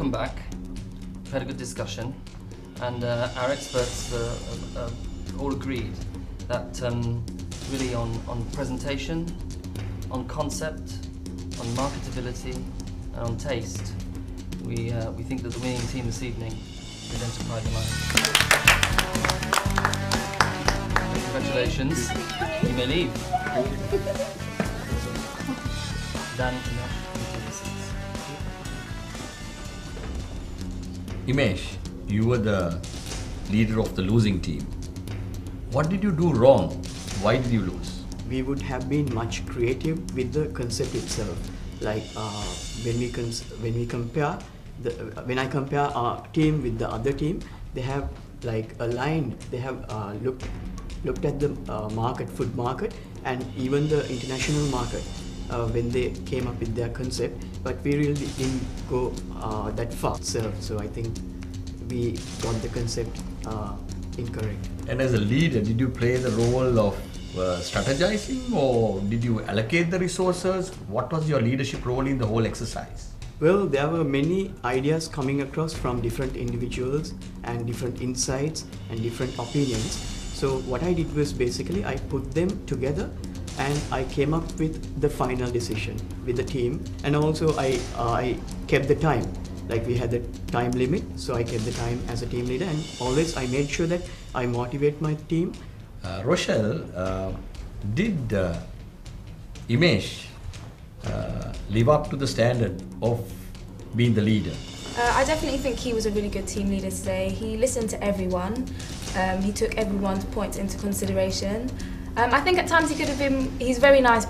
come back. We've had a good discussion, and our experts all agreed that really on presentation, on concept, on marketability, and on taste, we think that the winning team this evening is Enterprise Alliance. Congratulations. You may leave. Dan, Imesh, you were the leader of the losing team. What did you do wrong? Why did you lose? We would have been much creative with the concept itself. Like when I compare our team with the other team, they have like aligned. They have looked at the food market, and even the international market when they came up with their concept. But we really didn't go that far. So I think we got the concept incorrect. And as a leader, did you play the role of strategizing, or did you allocate the resources? What was your leadership role in the whole exercise? Well, there were many ideas coming across from different individuals and different insights and different opinions. So what I did was basically I put them together and I came up with the final decision with the team. And also I kept the time. Like we had the time limit, so I kept the time as a team leader, and always I made sure that I motivate my team. Rochelle, did Imesh live up to the standard of being the leader? I definitely think he was a really good team leader today. He listened to everyone. He took everyone's points into consideration. I think at times he could have been, he's a very nice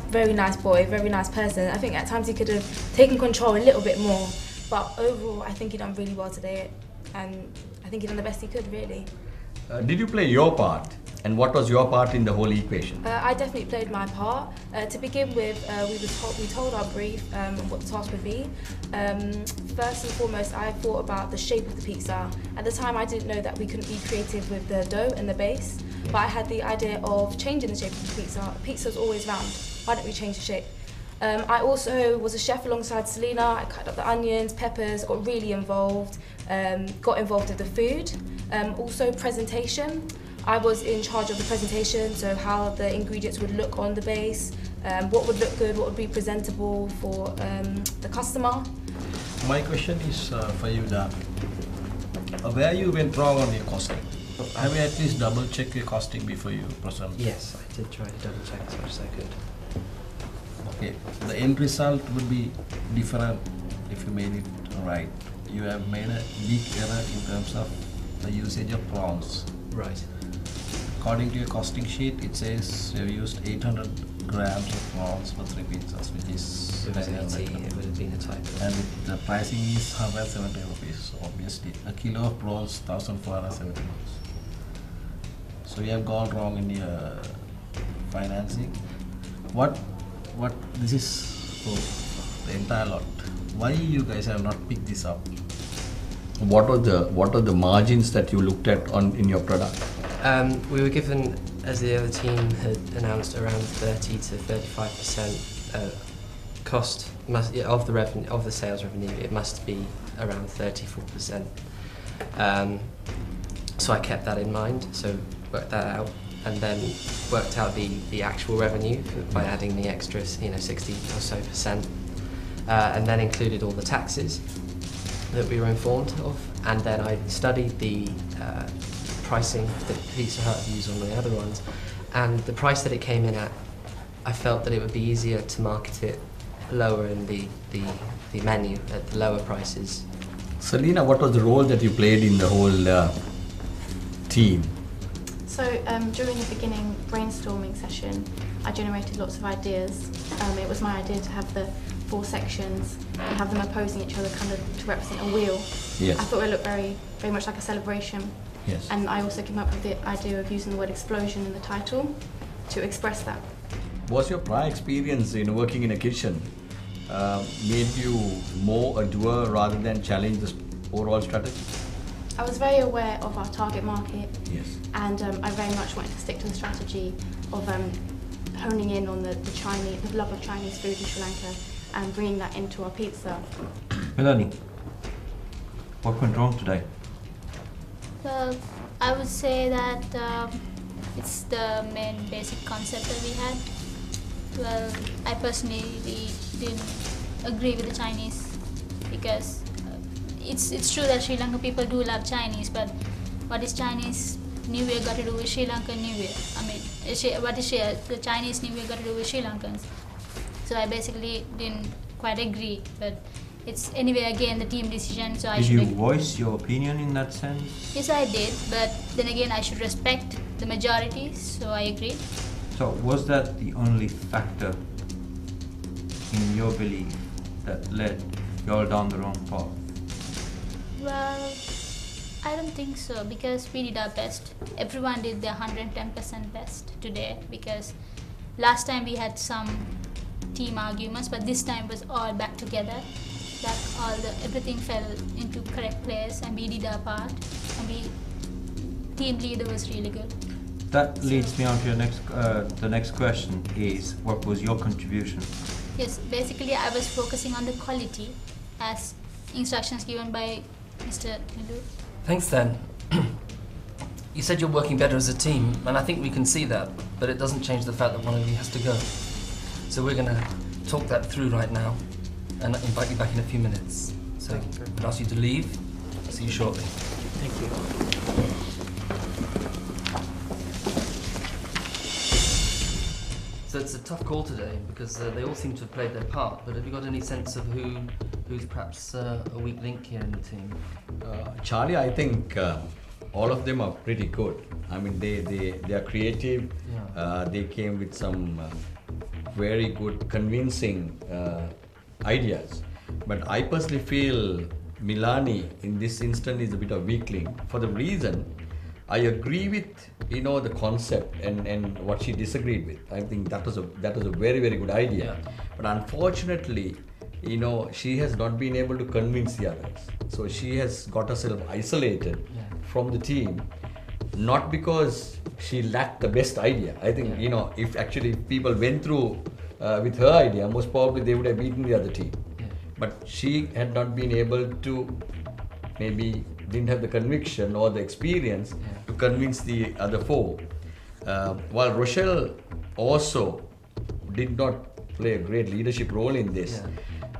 boy, very nice person. I think at times he could have taken control a little bit more. But overall, I think he done really well today, and I think he done the best he could, really. Did you play your part? And what was your part in the whole equation? I definitely played my part. To begin with, we told our brief what the task would be. First and foremost, I thought about the shape of the pizza. At the time, I didn't know that we couldn't be creative with the dough and the base, but I had the idea of changing the shape of the pizza. Pizza's always round. Why don't we change the shape? I also was a chef alongside Selena. I cut up the onions, peppers, got really involved, got involved with the food. Also presentation. I was in charge of the presentation, so how the ingredients would look on the base, what would look good, what would be presentable for the customer. My question is for you, Dan. Where you went wrong on your costing? Have you at least double checked your costing before you present? Yes, I did try to double check as much as I could. Okay, the end result would be different if you made it right. You have made a big error in terms of the usage of prawns. Right. According to your costing sheet, it says you have used 800 grams of prawns for 3 pizzas, which is It was very 80, unlikely. it would have been a typo. And the pricing is 170 rupees, so obviously a kilo of prawns 1470 rupees. So you have gone wrong in your financing. What this is for the entire lot. Why you guys have not picked this up? What are the margins that you looked at in your product? We were given, as the other team had announced, around 30 to 35% cost of the revenue, of the sales revenue. It must be around 34%. So I kept that in mind. So worked that out, and then worked out the actual revenue by adding the extras, 60 or so percent, and then included all the taxes that we were informed of, and then I studied the pricing that Pizza Hut used on the other ones, and the price that it came in at, I felt that it would be easier to market it lower in the menu at the lower prices. Selena, what was the role that you played in the whole team? So during the beginning brainstorming session, I generated lots of ideas. It was my idea to have the 4 sections and have them opposing each other, kind of to represent a wheel. Yes. I thought it looked very much like a celebration. Yes. And I also came up with the idea of using the word explosion in the title to express that. Was your prior experience in working in a kitchen made you more a doer rather than challenge the overall strategy? I was very aware of our target market. Yes. And I very much wanted to stick to the strategy of honing in on the love of Chinese food in Sri Lanka and bringing that into our pizza. Melanie, What went wrong today? Well, I would say that it's the main basic concept that we had. Well, I personally didn't agree with the Chinese because it's true that Sri Lankan people do love Chinese, but what is Chinese New Year got to do with Sri Lankan New Year? I mean, what is the Chinese New Year got to do with Sri Lankans? So I basically didn't quite agree, but it's anyway again the team decision. So Did you voice your opinion in that sense? Yes, I did, but then again I should respect the majority, so I agreed. So was that the only factor in your belief that led you all down the wrong path? Well, I don't think so because we did our best. Everyone did their 110% best today because last time we had some team arguments, but this time was all back together. That everything fell into correct place and we did our part and team leader was really good. That leads me on to your the next question is, what was your contribution? Yes, basically I was focusing on the quality as instructions given by Mr. Nilu. Thanks, Dan. You said you're working better as a team, and I think we can see that, but it doesn't change the fact that one of you has to go. So we're going to talk that through right now and invite you back in a few minutes. So I'd ask you to leave. See you shortly. Thank you. So it's a tough call today because they all seem to have played their part, but have you got any sense of who's perhaps a weak link here in the team? Charlie, I think all of them are pretty good. I mean, they are creative. Yeah. They came with some very good, convincing ideas. But I personally feel Milani in this instance is a bit of weak link for the reason I agree with the concept and what she disagreed with. I think that was a very, very good idea. Yeah. But unfortunately, she has not been able to convince the others. So she has got herself isolated from the team, not because she lacked the best idea. I think, if actually people went through with her idea, most probably they would have beaten the other team. Yeah. But she had not been able to, maybe didn't have the conviction or the experience to convince the other four. While Rochelle also did not play a great leadership role in this,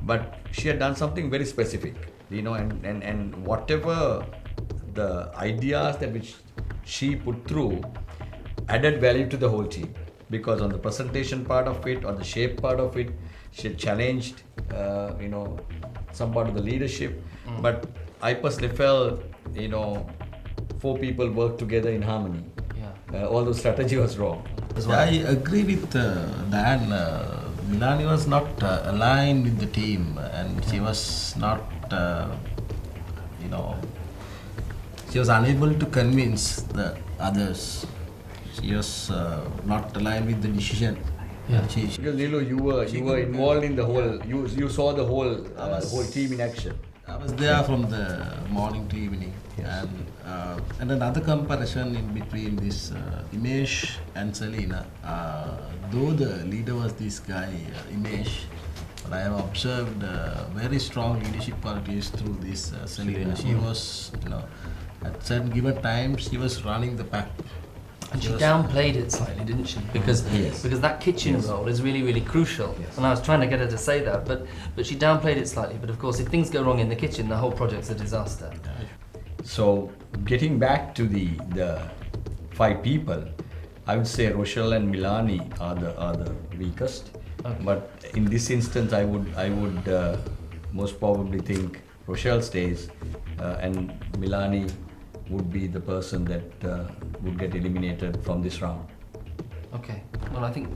but she had done something very specific, and whatever the ideas that which she put through added value to the whole team, because on the presentation part of it, on the shape part of it, she challenged some part of the leadership. But I personally felt four people worked together in harmony. Although strategy was wrong. I agree with Dan. Milani was not aligned with the team, and she was not, she was unable to convince the others. She was not aligned with the decision. Because Nilu, you were involved in the whole. You saw the whole team in action. I was there from the morning to evening, and another comparison in between this Imesh and Selena. Though the leader was this guy Imesh, but I have observed very strong leadership qualities through this Selena. She was, at certain given times, she was running the pack. And she downplayed it slightly, didn't she? Because that kitchen role is really, really crucial. And I was trying to get her to say that, but she downplayed it slightly. But of course, if things go wrong in the kitchen, the whole project's a disaster. So getting back to the five people, I would say Rochelle and Milani are the weakest. Okay. But in this instance, I would most probably think Rochelle stays, and Milani would be the person that would get eliminated from this round. Okay. Well, I think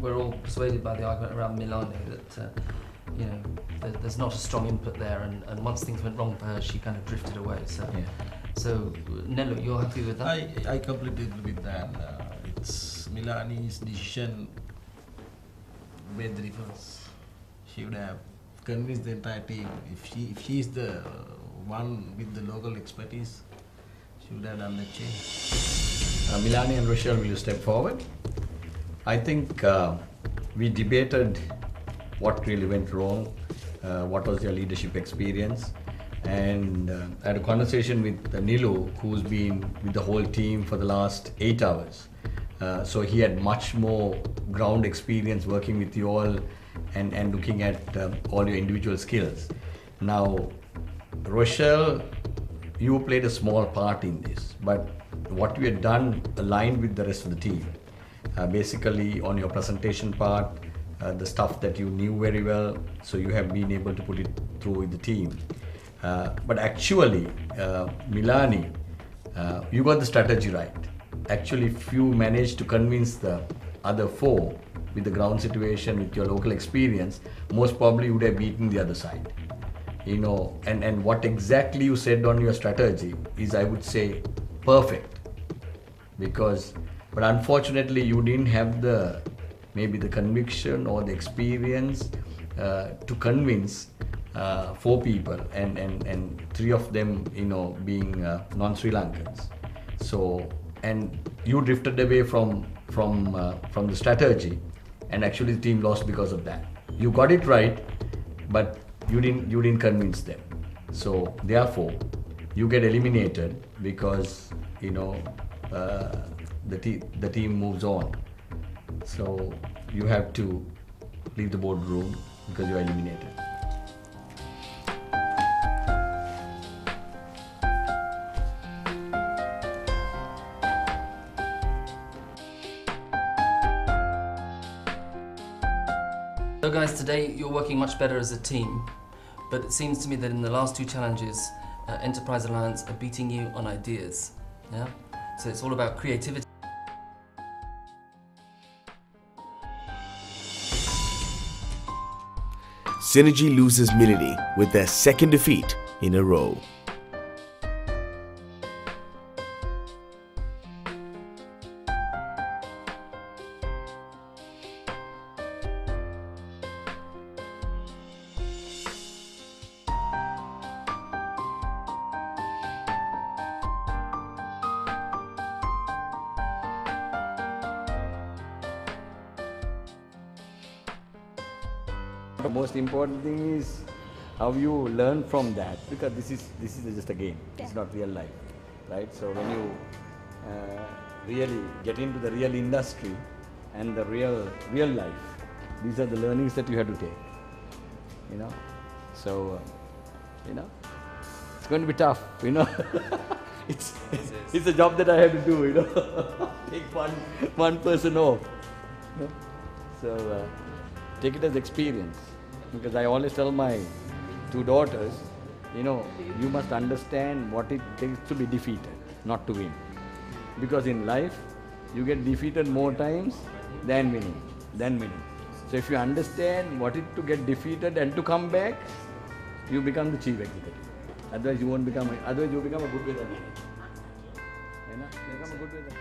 we're all persuaded by the argument around Milani that there's not a strong input there, and once things went wrong for her, she kind of drifted away. So Nello, you're happy with that? I completely agree with that. It's Milani's decision made the difference. She would have convinced the entire team. If she is the one with the local expertise, she would have done the change. Milani and Rochelle, will you step forward? I think we debated what really went wrong, what was your leadership experience, And I had a conversation with Nilu, who's been with the whole team for the last 8 hours. So he had much more ground experience working with you all and looking at all your individual skills. Now, Rochelle, you played a small part in this, but what we had done aligned with the rest of the team. Basically, on your presentation part, the stuff that you knew very well, so you have been able to put it through with the team. But actually, Milani, you got the strategy right. Actually, if you managed to convince the other 4 with the ground situation, with your local experience, most probably you would have beaten the other side. You know, and what exactly you said on your strategy is, I would say, perfect. But unfortunately, you didn't have maybe the conviction or the experience to convince 4 people, and 3 of them, you know, being non-Sri Lankans. So, and you drifted away from the strategy, and actually the team lost because of that. You got it right, but you didn't convince them. So therefore, you get eliminated because, you know, the team moves on. So you have to leave the boardroom because you are eliminated. So guys, today you're working much better as a team, but it seems to me that in the last 2 challenges, Enterprise Alliance are beating you on ideas. Yeah? So it's all about creativity. Synergy loses Milani with their 2nd defeat in a row. The most important thing is how you learn from that, because this is just a game. It's not real life, right? So when you really get into the real industry and the real life, these are the learnings that you have to take. You know, so you know, it's going to be tough. You know, it's a job that I have to do. You know, take one person off. You know? So take it as experience, because I always tell my 2 daughters, you know, you must understand what it takes to be defeated, not to win. Because in life, you get defeated more times than winning. So if you understand what it to get defeated and to come back, you become the chief executive. Otherwise you won't become. Otherwise you become a good weather man. You know, you become a good weather.